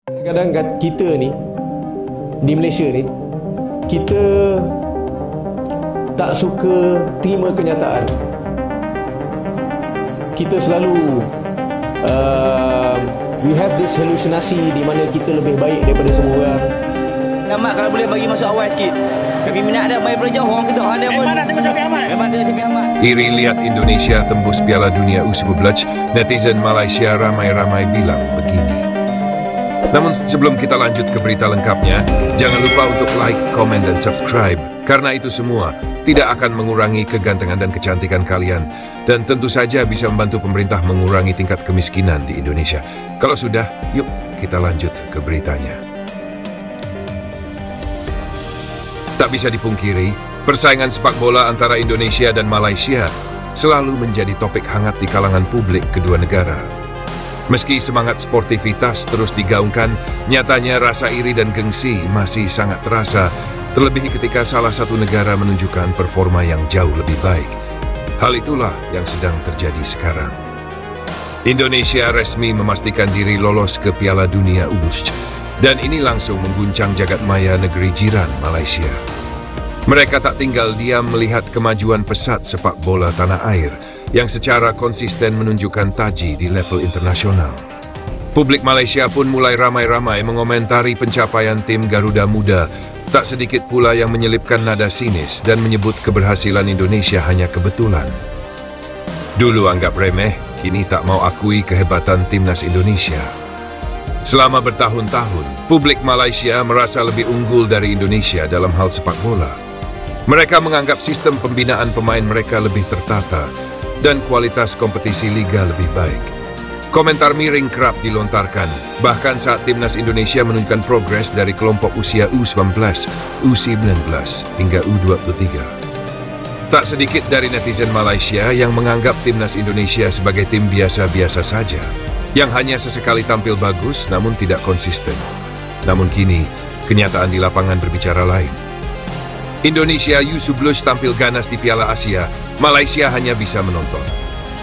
Kadang-kadang kita ni di Malaysia ni, kita tak suka terima kenyataan. Kita selalu we have this halusinasi di mana kita lebih baik daripada semua orang. Mak kalau boleh bagi masuk awal sikit. Kami minat ada main berjauh orang Kedah ada pun. Memang nak tengok Syafiq Ahmad. Memang tengok Syafiq Ahmad. Iri lihat Indonesia tembus Piala Dunia U19, netizen Malaysia ramai-ramai bilang begini. Namun sebelum kita lanjut ke berita lengkapnya, jangan lupa untuk like, komen, dan subscribe. Karena itu semua tidak akan mengurangi kegantengan dan kecantikan kalian. Dan tentu saja bisa membantu pemerintah mengurangi tingkat kemiskinan di Indonesia. Kalau sudah, yuk kita lanjut ke beritanya. Tak bisa dipungkiri, persaingan sepak bola antara Indonesia dan Malaysia selalu menjadi topik hangat di kalangan publik kedua negara. Meski semangat sportivitas terus digaungkan, nyatanya rasa iri dan gengsi masih sangat terasa, terlebih ketika salah satu negara menunjukkan performa yang jauh lebih baik. Hal itulah yang sedang terjadi sekarang. Indonesia resmi memastikan diri lolos ke Piala Dunia U19, dan ini langsung mengguncang jagat maya negeri jiran Malaysia. Mereka tak tinggal diam melihat kemajuan pesat sepak bola tanah air yang secara konsisten menunjukkan taji di level internasional. Publik Malaysia pun mulai ramai-ramai mengomentari pencapaian tim Garuda Muda. Tak sedikit pula yang menyelipkan nada sinis dan menyebut keberhasilan Indonesia hanya kebetulan. Dulu anggap remeh, kini tak mau akui kehebatan timnas Indonesia. Selama bertahun-tahun, publik Malaysia merasa lebih unggul dari Indonesia dalam hal sepak bola. Mereka menganggap sistem pembinaan pemain mereka lebih tertata dan kualitas kompetisi liga lebih baik. Komentar miring kerap dilontarkan, bahkan saat timnas Indonesia menunjukkan progres dari kelompok usia U19, U19 hingga U23. Tak sedikit dari netizen Malaysia yang menganggap timnas Indonesia sebagai tim biasa-biasa saja, yang hanya sesekali tampil bagus namun tidak konsisten. Namun kini, kenyataan di lapangan berbicara lain. Indonesia U19 tampil ganas di Piala Asia, Malaysia hanya bisa menonton.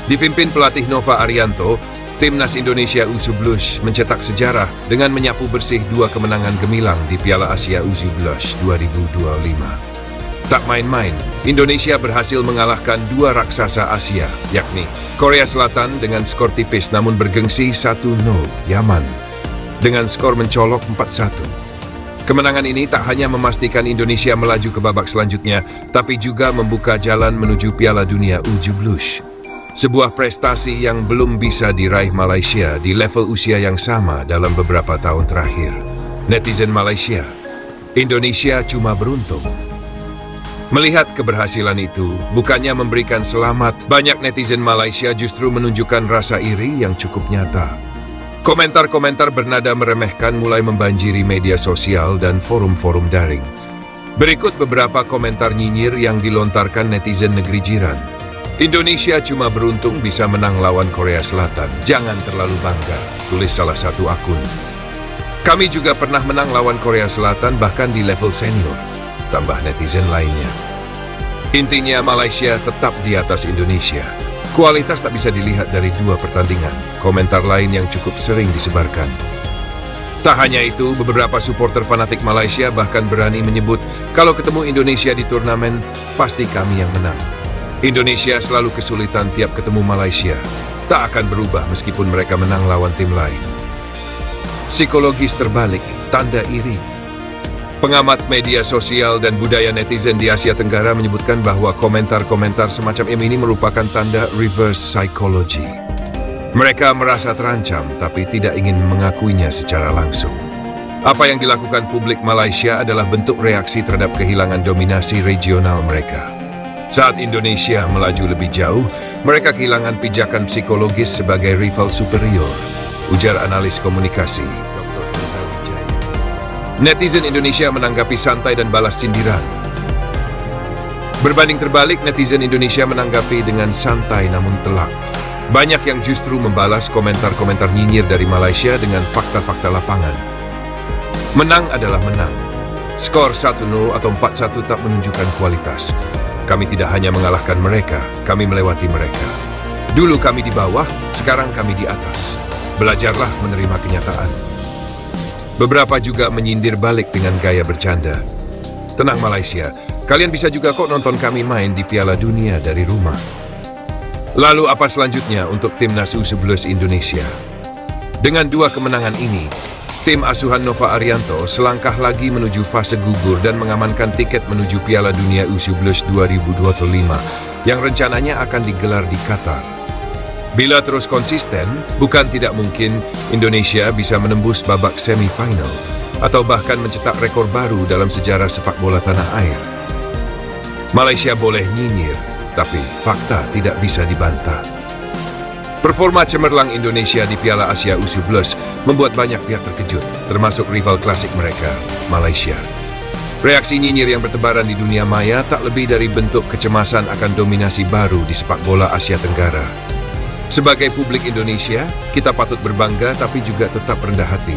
Dipimpin pelatih Nova Arianto, timnas Indonesia U19 mencetak sejarah dengan menyapu bersih 2 kemenangan gemilang di Piala Asia U19 2025. Tak main-main, Indonesia berhasil mengalahkan 2 raksasa Asia, yakni Korea Selatan dengan skor tipis namun bergengsi 1-0 Yaman dengan skor mencolok 4-1. Kemenangan ini tak hanya memastikan Indonesia melaju ke babak selanjutnya, tapi juga membuka jalan menuju Piala Dunia U17. Sebuah prestasi yang belum bisa diraih Malaysia di level usia yang sama dalam beberapa tahun terakhir. Netizen Malaysia, Indonesia cuma beruntung. Melihat keberhasilan itu, bukannya memberikan selamat, banyak netizen Malaysia justru menunjukkan rasa iri yang cukup nyata. Komentar-komentar bernada meremehkan mulai membanjiri media sosial dan forum-forum daring. Berikut beberapa komentar nyinyir yang dilontarkan netizen negeri jiran. Indonesia cuma beruntung bisa menang lawan Korea Selatan. Jangan terlalu bangga, tulis salah satu akun. Kami juga pernah menang lawan Korea Selatan bahkan di level senior, tambah netizen lainnya. Intinya Malaysia tetap di atas Indonesia. Kualitas tak bisa dilihat dari 2 pertandingan, komentar lain yang cukup sering disebarkan. Tak hanya itu, beberapa supporter fanatik Malaysia bahkan berani menyebut kalau ketemu Indonesia di turnamen, pasti kami yang menang. Indonesia selalu kesulitan tiap ketemu Malaysia, tak akan berubah meskipun mereka menang lawan tim lain. Psikologis terbalik, tanda iri. Pengamat media sosial dan budaya netizen di Asia Tenggara menyebutkan bahwa komentar-komentar semacam ini merupakan tanda reverse psychology. Mereka merasa terancam tapi tidak ingin mengakuinya secara langsung. Apa yang dilakukan publik Malaysia adalah bentuk reaksi terhadap kehilangan dominasi regional mereka. Saat Indonesia melaju lebih jauh, mereka kehilangan pijakan psikologis sebagai rival superior, ujar analis komunikasi. Netizen Indonesia menanggapi santai dan balas sindiran. Berbanding terbalik, netizen Indonesia menanggapi dengan santai namun telak. Banyak yang justru membalas komentar-komentar nyinyir dari Malaysia dengan fakta-fakta lapangan. Menang adalah menang. Skor 1-0 atau 4-1 tak menunjukkan kualitas. Kami tidak hanya mengalahkan mereka, kami melewati mereka. Dulu kami di bawah, sekarang kami di atas. Belajarlah menerima kenyataan. Beberapa juga menyindir balik dengan gaya bercanda. Tenang Malaysia, kalian bisa juga kok nonton kami main di Piala Dunia dari rumah. Lalu apa selanjutnya untuk timnas U11 Indonesia? Dengan 2 kemenangan ini, tim asuhan Nova Arianto selangkah lagi menuju fase gugur dan mengamankan tiket menuju Piala Dunia U11 2025 yang rencananya akan digelar di Qatar. Bila terus konsisten, bukan tidak mungkin Indonesia bisa menembus babak semifinal atau bahkan mencetak rekor baru dalam sejarah sepak bola tanah air. Malaysia boleh nyinyir, tapi fakta tidak bisa dibantah. Performa cemerlang Indonesia di Piala Asia U11 membuat banyak pihak terkejut, termasuk rival klasik mereka, Malaysia. Reaksi nyinyir yang bertebaran di dunia maya tak lebih dari bentuk kecemasan akan dominasi baru di sepak bola Asia Tenggara. Sebagai publik Indonesia, kita patut berbangga tapi juga tetap rendah hati.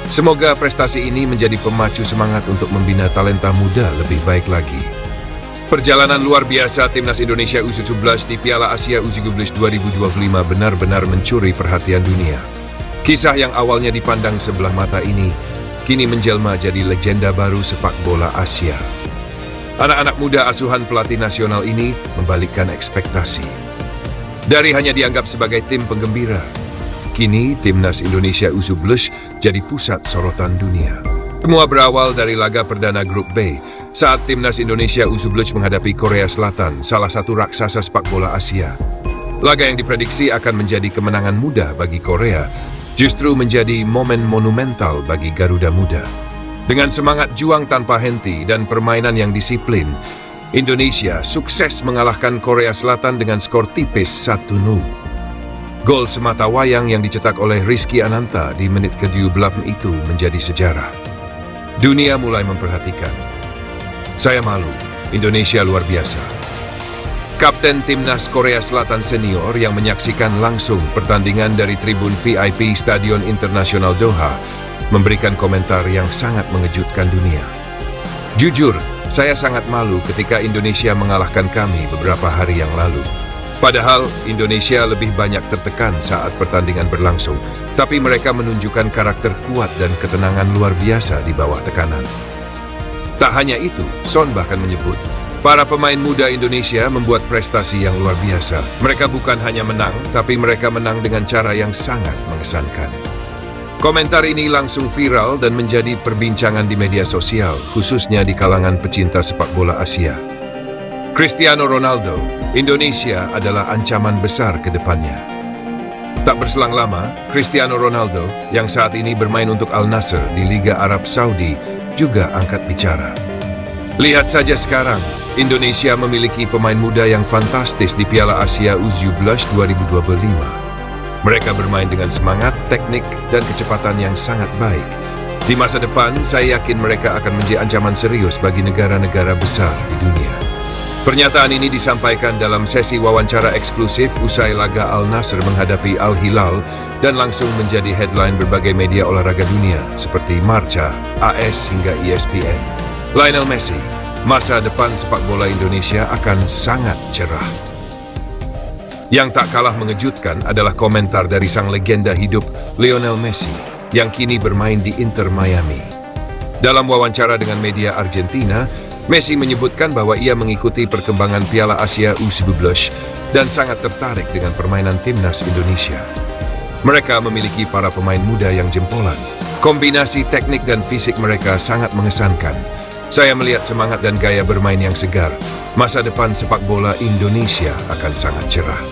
Semoga prestasi ini menjadi pemacu semangat untuk membina talenta muda lebih baik lagi. Perjalanan luar biasa Timnas Indonesia U17 di Piala Asia U17 2025 benar-benar mencuri perhatian dunia. Kisah yang awalnya dipandang sebelah mata ini, kini menjelma jadi legenda baru sepak bola Asia. Anak-anak muda asuhan pelatih nasional ini membalikkan ekspektasi. Dari hanya dianggap sebagai tim penggembira, kini Timnas Indonesia U11 jadi pusat sorotan dunia. Semua berawal dari laga perdana Grup B, saat Timnas Indonesia U11 menghadapi Korea Selatan, salah satu raksasa sepak bola Asia. Laga yang diprediksi akan menjadi kemenangan mudah bagi Korea, justru menjadi momen monumental bagi Garuda Muda. Dengan semangat juang tanpa henti dan permainan yang disiplin, Indonesia sukses mengalahkan Korea Selatan dengan skor tipis 1-0. Gol semata wayang yang dicetak oleh Rizky Ananta di menit ke-17 itu menjadi sejarah. Dunia mulai memperhatikan. Saya malu, Indonesia luar biasa. Kapten Timnas Korea Selatan senior yang menyaksikan langsung pertandingan dari tribun VIP Stadion Internasional Doha memberikan komentar yang sangat mengejutkan dunia. Jujur, saya sangat malu ketika Indonesia mengalahkan kami beberapa hari yang lalu. Padahal Indonesia lebih banyak tertekan saat pertandingan berlangsung, tapi mereka menunjukkan karakter kuat dan ketenangan luar biasa di bawah tekanan. Tak hanya itu, Son bahkan menyebut, para pemain muda Indonesia membuat prestasi yang luar biasa. Mereka bukan hanya menang, tapi mereka menang dengan cara yang sangat mengesankan. Komentar ini langsung viral dan menjadi perbincangan di media sosial, khususnya di kalangan pecinta sepak bola Asia. Cristiano Ronaldo, Indonesia adalah ancaman besar ke depannya. Tak berselang lama, Cristiano Ronaldo, yang saat ini bermain untuk Al Nassr di Liga Arab Saudi, juga angkat bicara. Lihat saja sekarang, Indonesia memiliki pemain muda yang fantastis di Piala Asia U17 2025. Mereka bermain dengan semangat, teknik, dan kecepatan yang sangat baik. Di masa depan, saya yakin mereka akan menjadi ancaman serius bagi negara-negara besar di dunia. Pernyataan ini disampaikan dalam sesi wawancara eksklusif usai laga Al Nassr menghadapi Al Hilal dan langsung menjadi headline berbagai media olahraga dunia seperti Marca, AS hingga ESPN. Lionel Messi, masa depan sepak bola Indonesia akan sangat cerah. Yang tak kalah mengejutkan adalah komentar dari sang legenda hidup Lionel Messi yang kini bermain di Inter Miami. Dalam wawancara dengan media Argentina, Messi menyebutkan bahwa ia mengikuti perkembangan Piala Asia U19 dan sangat tertarik dengan permainan timnas Indonesia. Mereka memiliki para pemain muda yang jempolan. Kombinasi teknik dan fisik mereka sangat mengesankan. Saya melihat semangat dan gaya bermain yang segar. Masa depan sepak bola Indonesia akan sangat cerah.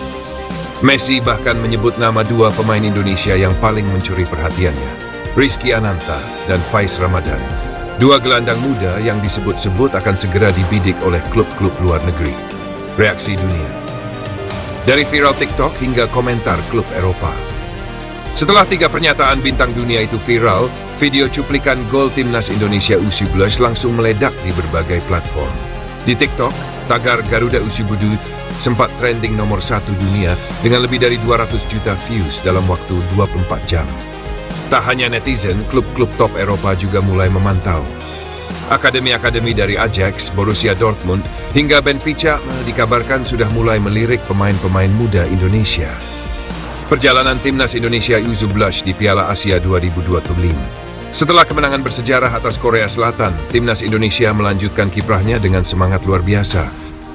Messi bahkan menyebut nama 2 pemain Indonesia yang paling mencuri perhatiannya, Rizky Ananta dan Faiz Ramadan. 2 gelandang muda yang disebut-sebut akan segera dibidik oleh klub-klub luar negeri. Reaksi dunia. Dari viral TikTok hingga komentar klub Eropa. Setelah 3 pernyataan bintang dunia itu viral, video cuplikan gol Timnas Indonesia U19 langsung meledak di berbagai platform. Di TikTok, tagar Garuda U19 sempat trending nomor 1 dunia dengan lebih dari 200 juta views dalam waktu 24 jam. Tak hanya netizen, klub-klub top Eropa juga mulai memantau. Akademi-akademi dari Ajax, Borussia Dortmund, hingga Benfica dikabarkan sudah mulai melirik pemain-pemain muda Indonesia. Perjalanan Timnas Indonesia U19 di Piala Asia 2025 Setelah kemenangan bersejarah atas Korea Selatan, timnas Indonesia melanjutkan kiprahnya dengan semangat luar biasa.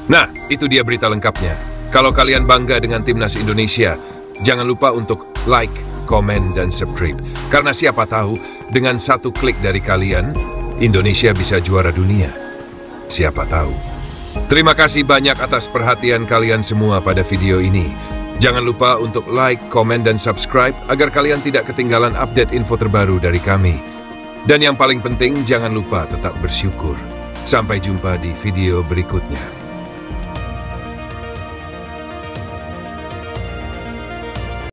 Nah, itu dia berita lengkapnya. Kalau kalian bangga dengan timnas Indonesia, jangan lupa untuk like, komen, dan subscribe. Karena siapa tahu, dengan satu klik dari kalian, Indonesia bisa juara dunia. Siapa tahu. Terima kasih banyak atas perhatian kalian semua pada video ini. Jangan lupa untuk like, komen, dan subscribe agar kalian tidak ketinggalan update info terbaru dari kami. Dan yang paling penting, jangan lupa tetap bersyukur. Sampai jumpa di video berikutnya.